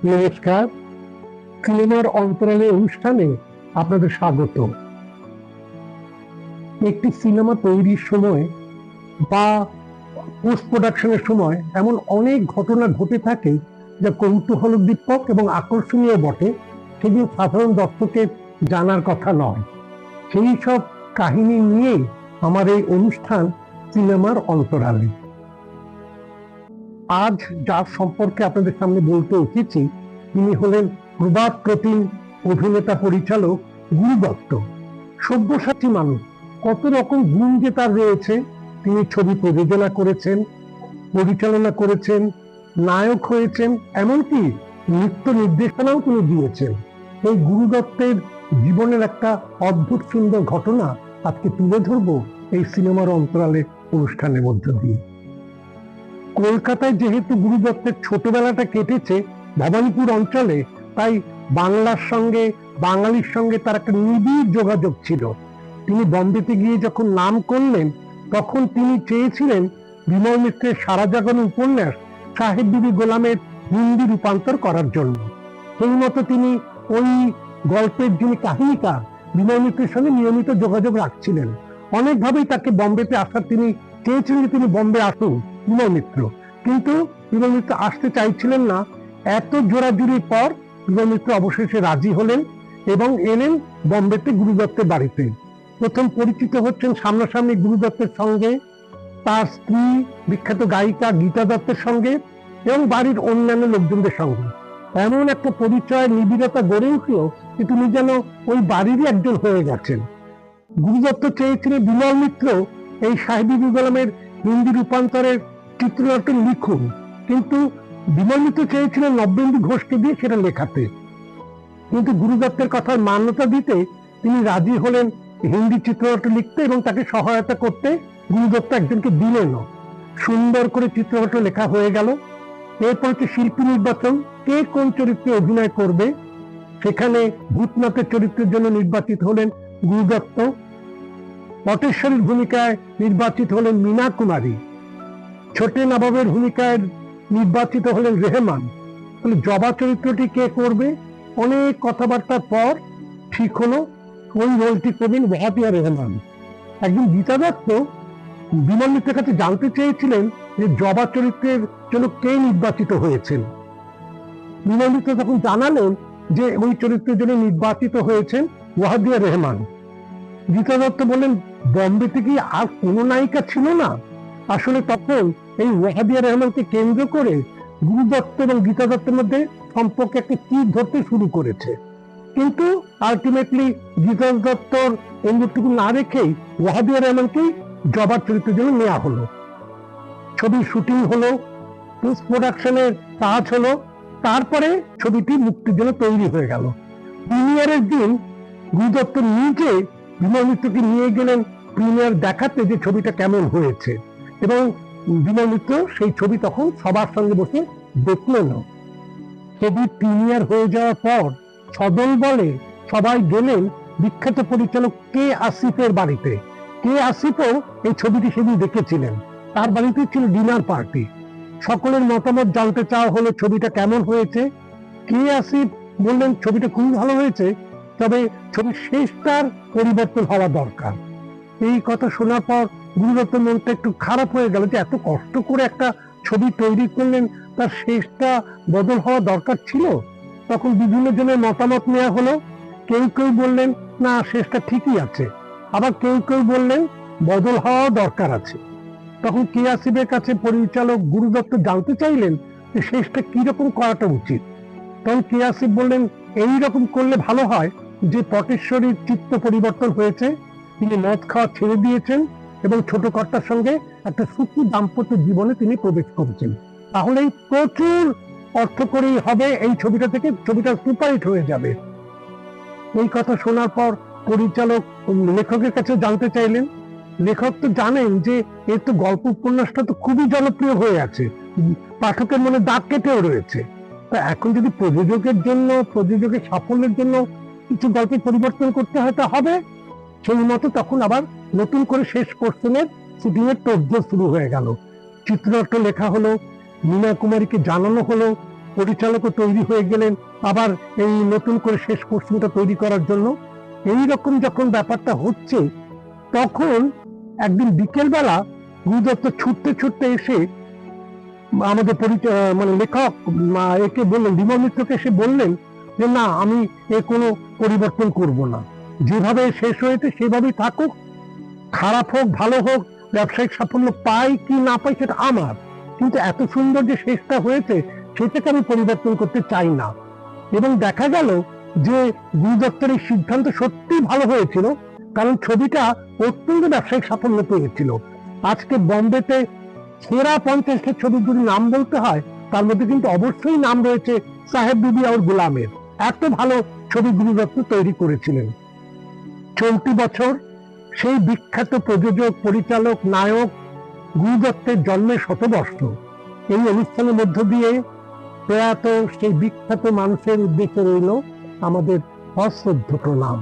নমস্কার। সিনেমার অন্তরালে অনুষ্ঠানে আপনাদের স্বাগত। একটি সিনেমা তৈরির সময় বা পোস্ট প্রোডাকশনের সময় এমন অনেক ঘটনা ঘটে থাকে যা কৌতূহলোদ্দীপক এবং আকর্ষণীয় বটে, সেগুলো সাধারণ দর্শকের জানার কথা নয়। সেই সব কাহিনী নিয়েই আমার এই অনুষ্ঠান সিনেমার অন্তরালে। আজ যার সম্পর্কে আপনাদের সামনে বলতে এসেছি তিনি হলেন প্রবাদ প্রতিম অভিনেতা পরিচালক গুরু দত্ত। সব্যসাচী মানুষ, কত রকম গুণ যে তার রয়েছে। তিনি ছবি প্রযোজনা করেছেন, পরিচালনা করেছেন, নায়ক হয়েছেন, এমনকি নৃত্য নির্দেশনাও তিনি দিয়েছেন। এই গুরু দত্তের জীবনের একটা অদ্ভুত সুন্দর ঘটনা আজকে তুলে ধরবো এই সিনেমার অন্তরালে অনুষ্ঠানের মধ্য দিয়ে। কলকাতায় যেহেতু গুরু দত্তের ছোটবেলাটা কেটেছে ভবানীপুর অঞ্চলে, তাই বাংলার সঙ্গে বাঙালির সঙ্গে তার একটা নিবিড় যোগাযোগ ছিল। তিনি বম্বেতে গিয়ে যখন নাম করলেন তখন তিনি চেয়েছিলেন বিমল মিত্রের সারা জাগানো উপন্যাস সাহেব বিবি গোলামের হিন্দি রূপান্তর করার জন্য। সেই মতো তিনি ওই গল্পের যিনি কাহিনীকার বিমল মিত্রের সঙ্গে নিয়মিত যোগাযোগ রাখছিলেন। অনেকভাবেই তাকে বম্বেতে আসার তিনি চেয়েছিলেন যে তিনি বম্বে আসুন বিমল মিত্র, কিন্তু বিমল মিত্র আসতে চাইছিলেন না। এত জোরাজুরির পর বিমল মিত্র অবশেষে রাজি হলেন এবং এলেন বম্বেতে গুরু দত্তের বাড়িতে। প্রথম পরিচিত হচ্ছেন সামনাসামনি গুরু দত্তের সঙ্গে, তার স্ত্রী বিখ্যাত গায়িকা গীতা দত্তের সঙ্গে এবং বাড়ির অন্যান্য লোকজনদের সঙ্গে। এমন একটা পরিচয় নিবিড়তা গড়ে উঠল যে তিনি যেন ওই বাড়িরই একজন হয়ে গেছেন। গুরু দত্ত চেয়েছিলেন বিমল মিত্র এই সাহেব বিবি গোলামের হিন্দি রূপান্তরের চিত্রনাট্য লিখুন, কিন্তু বিমল মিত্র চেয়েছিলেন নব্যেন্দু ঘোষকে দিয়ে সেটা লেখাতে। কিন্তু গুরু দত্তের কথার মান্যতা দিতে তিনি রাজি হলেন হিন্দি চিত্রনাট্য লিখতে এবং তাকে সহায়তা করতে গুরু দত্ত একজনকে দিলেনও। সুন্দর করে চিত্রনাট্য লেখা হয়ে গেল। এরপর হচ্ছে শিল্পী নির্বাচন, কে কোন চরিত্রে অভিনয় করবে। সেখানে ভূতনাথের চরিত্রের জন্য নির্বাচিত হলেন গুরু দত্ত, পটেশ্বরীর ভূমিকায় নির্বাচিত হলেন মীনা কুমারী, ছোটে নবাবের ভূমিকায় নির্বাচিত হলেন রেহমান। তাহলে জবা চরিত্রটি কে করবে? অনেক কথাবার্তার পর ঠিক হলো ওই রোলটি করবেন ওয়াহাবিয়া রেহমান। একদিন গীতা দত্ত বিমল মিত্রের কাছে জানতে চেয়েছিলেন যে জবা চরিত্রের জন্য কে নির্বাচিত হয়েছেন। বিমল মিত্র তখন জানালেন যে ওই চরিত্রের জন্য নির্বাচিত হয়েছেন ওয়াহাবিয়া রেহমান। গীতা দত্ত বললেন, বম্বেতে কি আর কোনো নায়িকা ছিল না? আসলে তখন এই ওয়াহাবিয়া রহমানকে কেন্দ্র করে গুরু দত্ত এবং গীতা দত্তের মধ্যে সম্পর্কে একটা তীর ধরতে শুরু করেছে। কিন্তু আলটিমেটলি গীতা দত্তর অঙ্গটুকু না রেখেই ওয়াহাবিয়া রহমানকেই জবার চরিত্রের জন্য নেওয়া হলো। ছবির শুটিং হলো, পোস্ট প্রোডাকশনের কাজ হলো, তারপরে ছবিটি মুক্তির জন্য তৈরি হয়ে গেল। প্রিমিয়ারের দিন গুরু দত্ত নিজে বিমল মিত্রকে নিয়ে গেলেন প্রিমিয়ার দেখাতে যে ছবিটা কেমন হয়েছে, এবং বিমল মিত্র সেই ছবি তখন সবার সঙ্গে বসে দেখলেন। ছবি প্রিমিয়ার হয়ে যাওয়ার পর সদল বলে সবাই গেলেন বিখ্যাত পরিচালক কে আসিফের বাড়িতে। কে আসিফও এই ছবিটি সেদিন দেখেছিলেন, তার বাড়িতে ছিল ডিনার পার্টি। সকলের মতামত জানতে চাওয়া হলো ছবিটা কেমন হয়েছে। কে আসিফ বললেন ছবিটা খুবই ভালো হয়েছে, তবে ছবির শেষটার পরিবর্তন হওয়া দরকার। এই কথা শোনার পর গুরু দত্তের মনটা একটু খারাপ হয়ে গেল যে এত কষ্ট করে একটা ছবি তৈরি করলেন, তার শেষটা বদল হওয়া দরকার ছিল। তখন বিভিন্ন জনের মতামত নেওয়া হলো। কেউ কেউ বললেন না, শেষটা ঠিকই আছে, আবার কেউ কেউ বললেন বদল হওয়া দরকার আছে। তখন কে আসিফের কাছে পরিচালক গুরু দত্ত জানতে চাইলেন যে শেষটা কিরকম করাটা উচিত। তখন কে আসিফ বললেন এইরকম করলে ভালো হয় যে পটেশ্বরীর চিত্ত পরিবর্তন হয়েছে, তিনি মদ খাওয়া ছেড়ে দিয়েছেন এবং ছোট কর্তার সঙ্গে একটা সুখী দাম্পত্য জীবনে তিনি প্রবেশ করেছেন। তাহলেই প্রচুর অর্থ করেই হবে এই ছবিটা থেকে, ছবিটা সুপারহিট হয়ে যাবে। এই কথা শোনার পর পরিচালক লেখকের কাছে জানতে চাইলেন। লেখক তো জানেন যে এর তো গল্প উপন্যাসটা তো খুবই জনপ্রিয় হয়ে আছে, পাঠকের মনে দাগ কেটেও রয়েছে। তা এখন যদি প্রযোজকের জন্য, প্রযোজকের সাফল্যের জন্য কিছু গল্পের পরিবর্তন করতে হয় তা হবে। সেই মতো তখন আবার নতুন করে শেষ পোর্শনের শুটিং এর তোড়জোড় শুরু হয়ে গেল। চিত্রনাট্য লেখা হলো, মীনা কুমারীকে জানানো হলো পরিচালকও তৈরি হয়ে গেলেন আবার এই নতুন করে শেষ পোর্শনটা তৈরি করার জন্য। এই রকম যখন ব্যাপারটা হচ্ছে, তখন একদিন বিকেলবেলা গুরুদত্ত ছুটতে ছুটতে এসে আমাদের মানে লেখক একে বললেন, বিমল মিত্রকে এসে বললেন যে না, আমি এ কোনো পরিবর্তন করব না, যেভাবে শেষ হয়েছে সেভাবেই থাকুক, খারাপ হোক ভালো হোক, ব্যবসায়িক সাফল্য পাই কি না পাই সেটা আমার, কিন্তু এত সুন্দর যে শেষটা হয়েছে সেটাকে আমি পরিবর্তন করতে চাই না। এবং দেখা গেল যে গুরুদত্তের এই সিদ্ধান্ত সত্যি ভালো হয়েছিল, কারণ ছবিটা অত্যন্ত ব্যবসায়িক সাফল্য পেয়েছিল। আজকে বম্বেতে সেরা 50টা ছবির যদি নাম বলতে হয়, তার মধ্যে কিন্তু অবশ্যই নাম রয়েছে সাহেব বিবি আর গোলামের। এত ভালো ছবি গুরুদত্ত তৈরি করেছিলেন। চলতি বছর সেই বিখ্যাত প্রযোজক, পরিচালক, নায়ক গুরুদত্তের জন্মের শতবর্ষ। এই অনুষ্ঠানের মধ্য দিয়ে প্রয়াত সেই বিখ্যাত মানুষের উদ্দেশ্যে রইল আমাদের অশ্রদ্ধ প্রণাম।